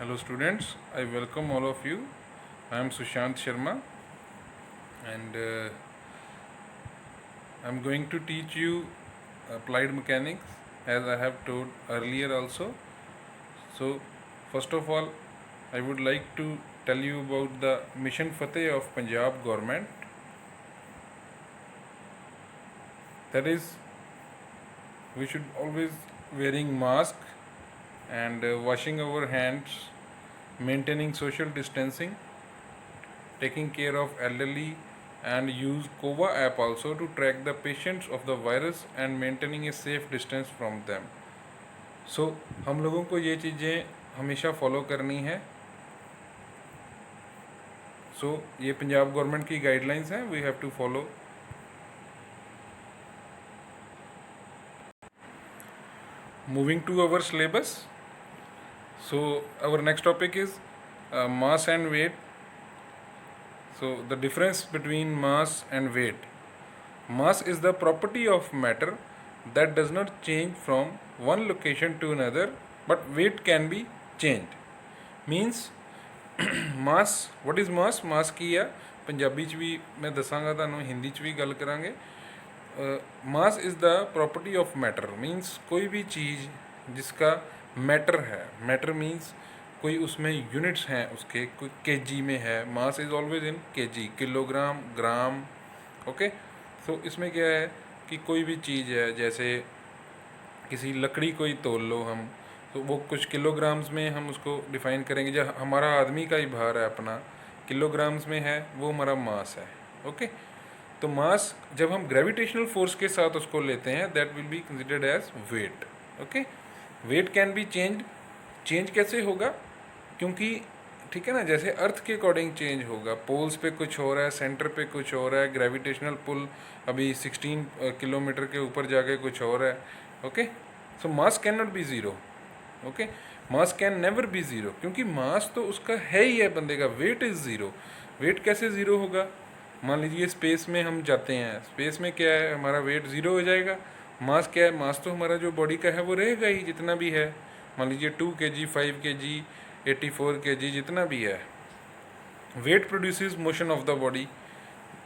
Hello students, I welcome all of you. I am Sushant Sharma and I am going to teach you applied mechanics as I have told earlier also. So first of all, I would like to tell you about the Mission Fateh of Punjab government. That is, we should always wearing mask and washing our hands, maintaining social distancing, taking care of elderly, and use Kova app also to track the patients of the virus and maintaining a safe distance from them. So हम लोगों को ये चीज़ें हमेशा follow करनी है. So ये Punjab government की गाइडलाइंस हैं, we have to follow. Moving to our syllabus. So our next topic is mass and weight. So the difference between mass and weight. Mass is the property of matter that does not change from one location to another, but weight can be changed. Means mass, what is mass? Mass की है पंजाबी च भी मैं दसांगा तुहानूं, हिंदी च भी गल करांगे. Mass is the property of matter. Means कोई भी चीज़ जिसका मैटर है, मैटर मीन्स कोई उसमें यूनिट्स हैं उसके, कोई केजी में है. Mass is always in KG, kilogram, gram. Okay. तो इसमें क्या है कि कोई भी चीज़ है, जैसे किसी लकड़ी को ही तोल लो हम, तो वो कुछ किलोग्राम्स में हम उसको डिफ़ाइन करेंगे. जब हमारा आदमी का ही भार है अपना किलोग्राम्स में है, वो हमारा मास है. ओके. तो मास जब हम ग्रेविटेशनल फोर्स के साथ उसको लेते हैं, that will be considered as weight. Okay. Weight can be change कैसे होगा? क्योंकि ठीक है ना, जैसे अर्थ के अकॉर्डिंग चेंज होगा. पोल्स पे कुछ हो रहा है, सेंटर पे कुछ हो रहा है. ग्रेविटेशनल पुल अभी 16 किलोमीटर के ऊपर जाके कुछ हो रहा है. Okay. So mass can not be zero. Okay. Mass can never be zero, क्योंकि मास तो उसका है ही है बंदे का. Weight is zero. वेट कैसे ज़ीरो होगा? मान लीजिए स्पेस में हम जाते हैं, स्पेस में क्या है, हमारा वेट ज़ीरो हो जाएगा. मास क्या है? मास तो हमारा जो बॉडी का है वो रहेगा ही जितना भी है. मान लीजिए 2 kg, 5 kg, 84 kg, जितना भी है. Weight produces motion of the body,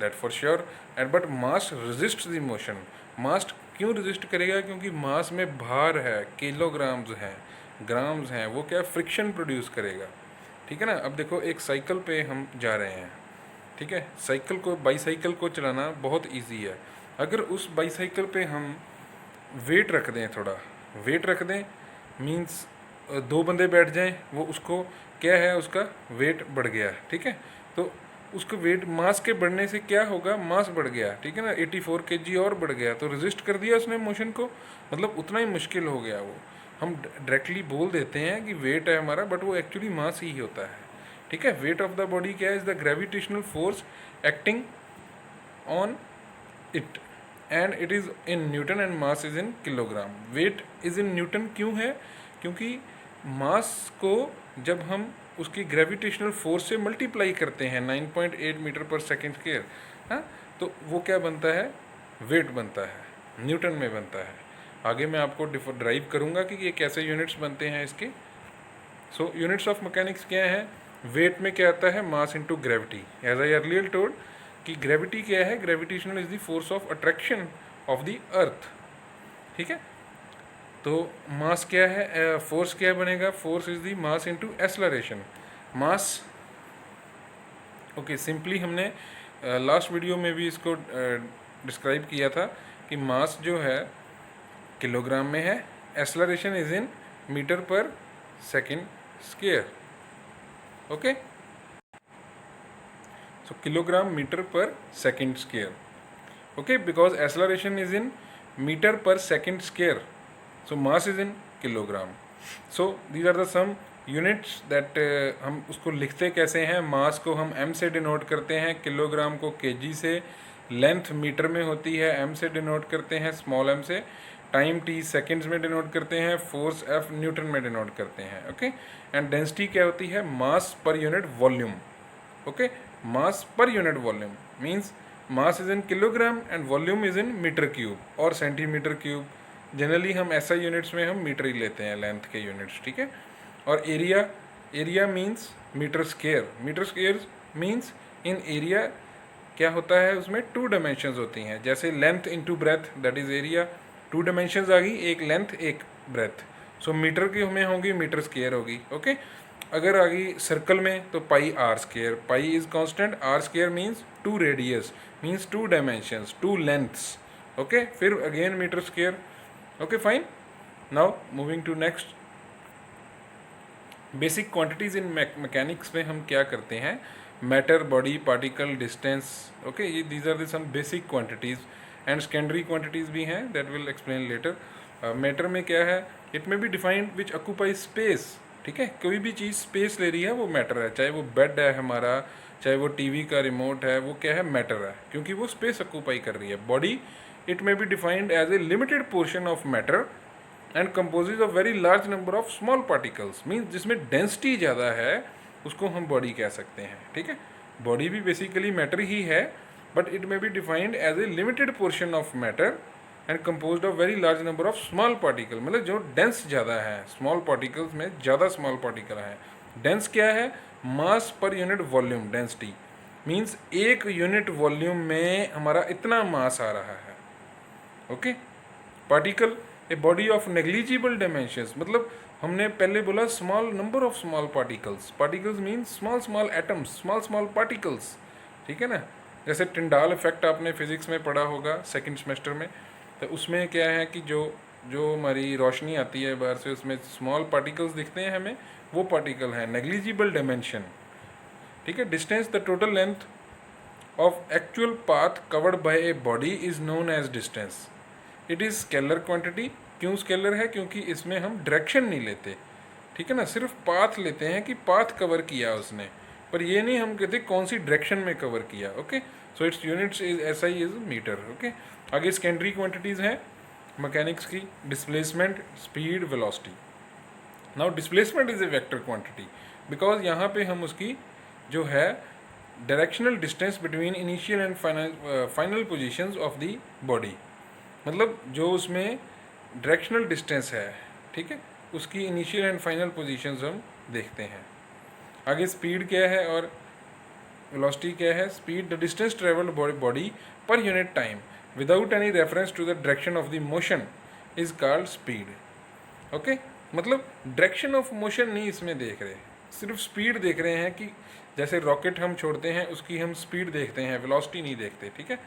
that for sure. And but mass resist the motion. Mass क्यों रेजिस्ट करेगा? क्योंकि मास में भार है, किलोग्राम्स हैं, ग्राम्स हैं. वो क्या फ्रिक्शन प्रोड्यूस करेगा. ठीक है ना. अब देखो, एक साइकिल पे हम जा रहे हैं. ठीक है. बाईसाइकिल को चलाना बहुत इजी है. अगर उस बाईसाइकिल पे हम वेट रख दें, थोड़ा वेट रख दें, मीन्स 2 बंदे बैठ जाएं, वो उसको क्या है, उसका वेट बढ़ गया. ठीक है. तो उसको वेट, मास के बढ़ने से क्या होगा? मास बढ़ गया. ठीक है ना. 84 kg और बढ़ गया, तो रेजिस्ट कर दिया उसने मोशन को. मतलब उतना ही मुश्किल हो गया वो. हम डायरेक्टली बोल देते हैं कि वेट है हमारा, बट वो एक्चुअली मास ही होता है. ठीक है. वेट ऑफ द बॉडी क्या है? Is the gravitational force acting on it, and it is in newton and mass is in kilogram. Weight is in newton क्यों है? क्योंकि मास को जब हम उसकी ग्रेविटेशनल फोर्स से मल्टीप्लाई करते हैं 9.8 मीटर पर सेकेंड स्क्वायर, हाँ, तो वो क्या बनता है? वेट बनता है, न्यूटन में बनता है. आगे मैं आपको ड्राइव करूँगा कि ये कैसे यूनिट्स बनते हैं इसके. सो यूनिट्स ऑफ मैकेनिक्स क्या है? वेट में क्या आता है? Mass into gravity. As I earlier told कि ग्रेविटी क्या है? Gravitational is the force of attraction of the earth. ठीक है. तो मास क्या है? फोर्स क्या बनेगा? Force is the mass into acceleration. Mass, okay, simply हमने लास्ट वीडियो में भी इसको डिस्क्राइब किया था कि मास जो है किलोग्राम में है, acceleration is in metre per second square. Okay. So kilogram meter per second square. Okay, because acceleration is in meter per second square. So mass is in kilogram. So these are the some units that हम उसको लिखते कैसे हैं. मास को हम m से denote करते हैं, किलोग्राम को kg से, लेंथ मीटर में होती है, m से डिनोट करते हैं, स्मॉल m से, टाइम t सेकेंड्स में डिनोट करते हैं, फोर्स f न्यूटन में डिनोट करते हैं. ओके. एंड डेंसिटी क्या होती है? Mass per unit volume. Okay. Mass per unit volume means mass is in kilogram and volume is in metre cube और सेंटीमीटर क्यूब. जनरली हम ऐसा यूनिट्स में हम मीटर ही लेते हैं, लेंथ के यूनिट्स. ठीक है. और area area means metre square, metre square means in area क्या होता है, उसमें 2 डायमेंशंस होती हैं, जैसे length into breadth that is area, 2 dimensions आ गई, एक लेंथ एक ब्रेथ, सो मीटर की हमें होगी मीटर स्क्वेयर होगी। ओके, अगर आ गई सर्कल में तो pi R square, pi is constant, R square means 2 radius means 2 dimensions 2 lengths. Okay, फिर again metre square. Okay fine, now moving to next, basic quantities in mechanics में हम क्या करते हैं, matter, body, particle, distance. Okay, ये these are the some basic quantities and secondary quantities भी हैं that will explain later. Matter में क्या है, it may be defined which occupy space. ठीक है, कोई भी चीज़ स्पेस ले रही है वो मैटर है, चाहे वो बेड है हमारा, चाहे वो टीवी का रिमोट है, वो क्या है, मैटर है, क्योंकि वो स्पेस ऑक्यूपाई कर रही है। Body, it may be defined as a limited portion of matter and composes of very large number of small particles, means जिसमें डेंसिटी ज़्यादा है उसको हम बॉडी कह सकते हैं। ठीक है, बॉडी भी बेसिकली मैटर ही है, but it may be defined as a limited portion of matter and composed of very large number of small particle, मतलब जो डेंस ज़्यादा है, स्मॉल पार्टिकल्स में ज़्यादा स्मॉल पार्टिकल हैं। डेंस क्या है, mass per unit volume, density means एक यूनिट वॉल्यूम में हमारा इतना मास आ रहा है। Okay, particle, a body of negligible dimensions, मतलब हमने पहले बोला small number of small particles, particles means small small atoms, small small particles. ठीक है ना, जैसे टिंडाल इफेक्ट आपने फिजिक्स में पढ़ा होगा सेकंड सेमेस्टर में, तो उसमें क्या है कि जो जो हमारी रोशनी आती है बाहर से, उसमें स्मॉल पार्टिकल्स दिखते हैं हमें, वो पार्टिकल हैं नेग्लिजिबल डायमेंशन। ठीक है, distance, the total length of actual path covered by a body is known as distance. It is scalar quantity. क्यों स्केलर है, क्योंकि इसमें हम डायरेक्शन नहीं लेते। ठीक है ना, सिर्फ पाथ लेते हैं कि पाथ कवर किया उसने, पर ये नहीं हम कहते कौन सी डायरेक्शन में कवर किया। Okay, so its units is SI is metre. Okay, आगे सेकेंडरी क्वांटिटीज़ हैं मैकेनिक्स की, displacement, speed, velocity. Now displacement is a vector quantity, because यहाँ पे हम उसकी जो है directional distance between initial and final positions of the body, मतलब जो उसमें डायरेक्शनल डिस्टेंस है, ठीक है, उसकी इनिशियल एंड फाइनल पोजीशंस हम देखते हैं। आगे स्पीड क्या है और वेलोसिटी क्या है। Speed, the distance travelled body per unit time without any reference to the direction of the motion is called speed. Okay, मतलब डायरेक्शन ऑफ मोशन नहीं इसमें देख रहे, सिर्फ स्पीड देख रहे हैं कि जैसे रॉकेट हम छोड़ते हैं उसकी हम स्पीड देखते हैं, वेलोसिटी नहीं देखते। ठीक है,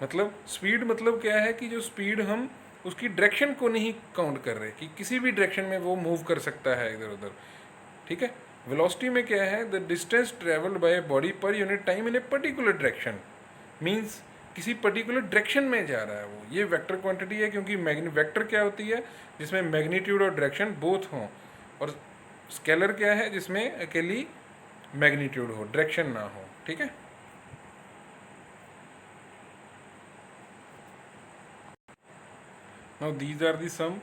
मतलब स्पीड मतलब क्या है कि जो स्पीड हम उसकी डायरेक्शन को नहीं काउंट कर रहे कि किसी भी डायरेक्शन में वो मूव कर सकता है इधर उधर। ठीक है, वेलोसिटी में क्या है, the distance travelled by body per unit time in a particular direction, means किसी पर्टिकुलर डायरेक्शन में जा रहा है वो। ये वेक्टर क्वांटिटी है, क्योंकि वेक्टर क्या होती है, जिसमें मैग्नीट्यूड और डायरेक्शन बोथ हों, और स्केलर क्या है, जिसमें अकेली मैग्नीट्यूड हो, डायरेक्शन ना हो। ठीक है, now these are the some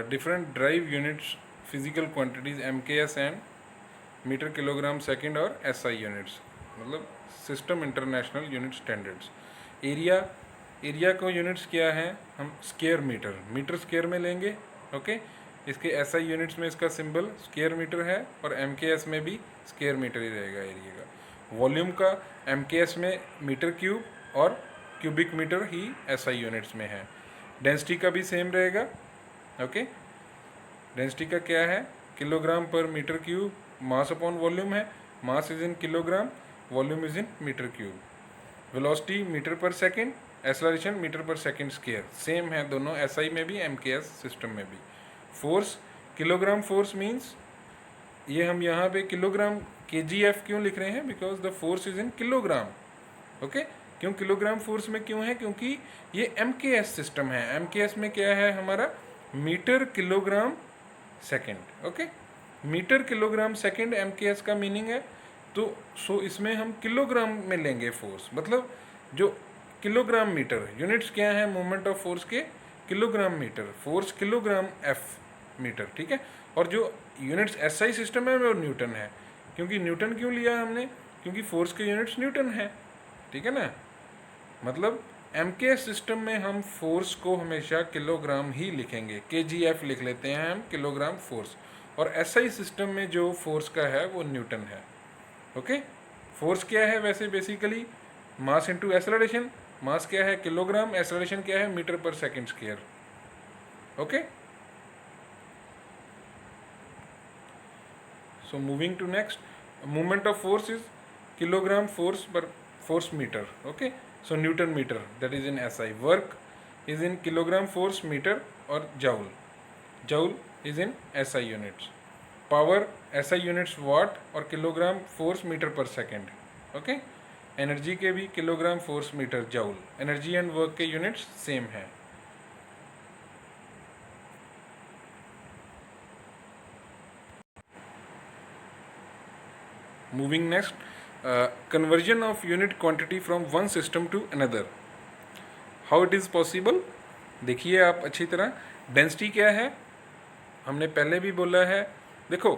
different drive units, physical quantities MKS and metre kilogram second और SI यूनिट्स, मतलब system international unit standards. Area, area को यूनिट्स क्या है, हम स्क्वायर मीटर, मीटर स्क्वायर में लेंगे। ओके, इसके SI यूनिट्स में इसका सिंबल स्क्वायर मीटर है, और MKS में भी स्क्वायर मीटर ही रहेगा एरिया का। वॉल्यूम का MKS में मीटर क्यूब और क्यूबिक मीटर ही SI यूनिट्स में है। डेंसिटी का भी सेम रहेगा। ओके, डेंसिटी का क्या है, kilogram per metre cube, mass upon volume है, mass is in kilogram, volume is in metre cube. Velocity metre per second, acceleration metre per second square, same है दोनों SI में भी MKS सिस्टम में भी। फोर्स, किलोग्राम फोर्स मीन्स ये हम यहाँ पे किलोग्राम KGF क्यों लिख रहे हैं, because the force is in kilogram. Okay, क्यों किलोग्राम फोर्स में क्यों है, क्योंकि ये MKS सिस्टम है। MKS में क्या है हमारा, metre kilogram second. Okay, metre kilogram second MKS का मीनिंग है, तो सो इसमें हम किलोग्राम में लेंगे फोर्स, मतलब जो किलोग्राम मीटर, यूनिट्स क्या है मूवमेंट ऑफ फोर्स के, kilogram metre, force kilogram F metre. ठीक है, और जो यूनिट्स SI सिस्टम है वो न्यूटन है। क्योंकि न्यूटन क्यों लिया हमने, क्योंकि फोर्स के यूनिट्स न्यूटन है। ठीक है ना, मतलब MKS सिस्टम में हम फोर्स को हमेशा किलोग्राम ही लिखेंगे, KGF लिख लेते हैं हम, किलोग्राम फोर्स। और एसआई सिस्टम में जो फोर्स का है वो न्यूटन है। ओके, फोर्स क्या है वैसे basically mass into acceleration, mass क्या है किलोग्राम, एक्सेलरेशन क्या है metre per second square. Okay, so moving to next, movement of force is kilogram force per force metre. Okay, so newton metre that is in SI, work is in kilogram force metre और joule, joule is in SI units, power SI units watt और kilogram force metre per second. Okay, energy के भी kilogram force metre joule, energy and work के units same है। Moving next, conversion of unit quantity from one system to another, how it is possible. देखिए आप अच्छी तरह, density क्या है हमने पहले भी बोला है। देखो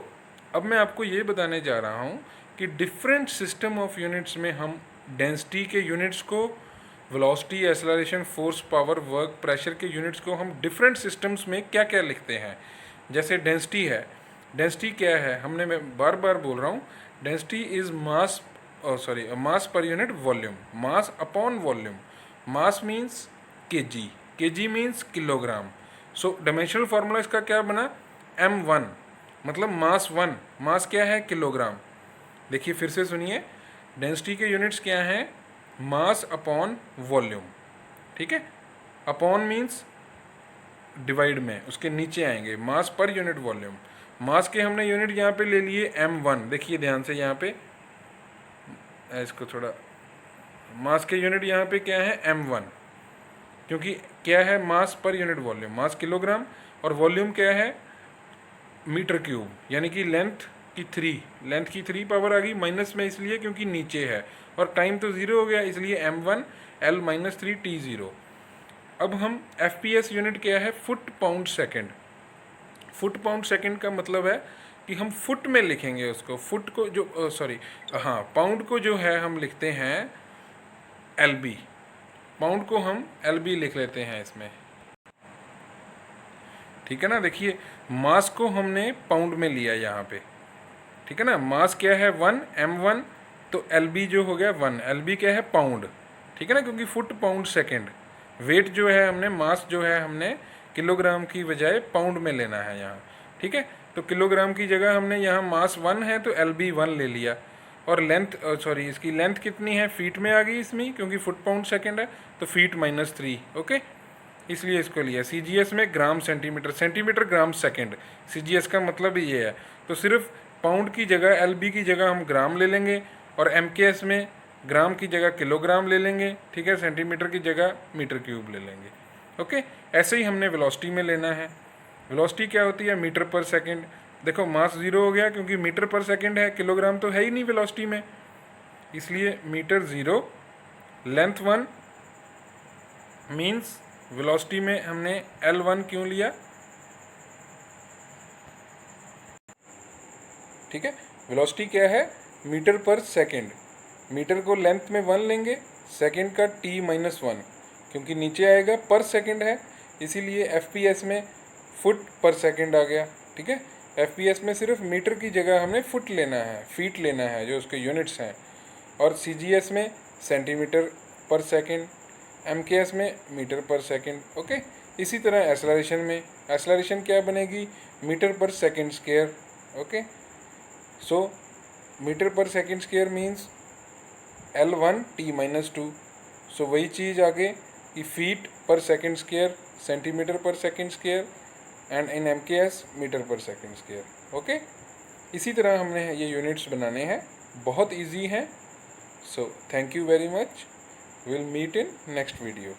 अब मैं आपको ये बताने जा रहा हूँ कि डिफरेंट सिस्टम ऑफ यूनिट्स में हम डेंसिटी के यूनिट्स को, velocity, acceleration, force, power, work, pressure के यूनिट्स को हम डिफरेंट सिस्टम्स में क्या क्या लिखते हैं। जैसे डेंसिटी है, डेंसिटी क्या है, हमने मैं बार बार बोल रहा हूँ, density is mass mass per unit volume, mass upon volume, mass means KG, KG means kilogram. So dimensional formula इसका क्या बना, m1 मतलब मास 1, मास क्या है किलोग्राम। देखिए फिर से सुनिए, डेंसिटी के यूनिट्स क्या हैं, मास अपॉन वॉल्यूम, ठीक है, अपॉन मीन्स डिवाइड में उसके नीचे आएंगे, मास पर यूनिट वॉल्यूम। मास के हमने यूनिट यहाँ पे ले लिए m1, देखिए ध्यान से यहाँ पे इसको थोड़ा, मास के यूनिट यहाँ पे क्या है m1, क्योंकि क्या है मास पर यूनिट वॉल्यूम, मास किलोग्राम, और वॉल्यूम क्या है मीटर क्यूब, यानी कि लेंथ की 3 पावर आ गई माइनस में, इसलिए क्योंकि नीचे है, और टाइम तो 0 हो गया, इसलिए m1 L-3 T0। अब हम FPS यूनिट क्या है, foot pound second. Foot pound second का मतलब है कि हम फुट में लिखेंगे उसको, फुट को जो पाउंड को जो है हम लिखते हैं LB, पाउंड को हम LB लिख लेते हैं इसमें, ठीक है ना। देखिए मास को हमने पाउंड में लिया यहाँ पे, ठीक है ना, मास क्या है 1 m1, तो LB जो हो गया 1, LB क्या है पाउंड, ठीक है ना, क्योंकि फुट पाउंड सेकंड। वेट जो है हमने, मास जो है हमने किलोग्राम की बजाय पाउंड में लेना है यहाँ, ठीक है। तो किलोग्राम की जगह हमने यहाँ मास 1 है तो LB 1 ले लिया, और लेंथ इसकी लेंथ कितनी है, फीट में आ गई इसमें, क्योंकि फुट पाउंड सेकंड है, तो फीट -3। ओके, इसलिए इसको लिया। CGS में gram centimetre, centimetre gram second, CGS का मतलब ही ये है। तो सिर्फ पाउंड की जगह LB की जगह हम ग्राम ले लेंगे, और MKS में ग्राम की जगह किलोग्राम ले लेंगे, ठीक है, सेंटीमीटर की जगह मीटर क्यूब ले लेंगे। ओके, ऐसे ही हमने वेलोसिटी में लेना है। वेलोसिटी क्या होती है, मीटर पर सेकंड। देखो मास 0 हो गया क्योंकि मीटर पर सेकंड है, किलोग्राम तो है ही नहीं वेलोसिटी में, इसलिए मीटर 0, लेंथ 1 मीन्स वेलोसिटी में हमने L1 क्यों लिया, ठीक है। वेलोसिटी क्या है, मीटर पर सेकंड, मीटर को लेंथ में 1 लेंगे, सेकंड का T-1, क्योंकि नीचे आएगा पर सेकंड है, इसीलिए FPS में फुट पर सेकंड आ गया, ठीक है। FPS में सिर्फ मीटर की जगह हमने फुट लेना है, फीट लेना है जो उसके यूनिट्स हैं, और CGS में सेंटीमीटर पर सेकंड, MKS में मीटर पर सेकंड। ओके, इसी तरह एक्सेलरेशन में, एक्सेलरेशन क्या बनेगी, metre per second square. Okay, so metre per second square means L1 T-2। So वही चीज़ आगे कि feet per second square, centimetre per second square, and in MKS metre per second square. Okay, इसी तरह हमने ये यूनिट्स बनाने हैं, बहुत इजी हैं। So thank you very much, we'll meet in next video.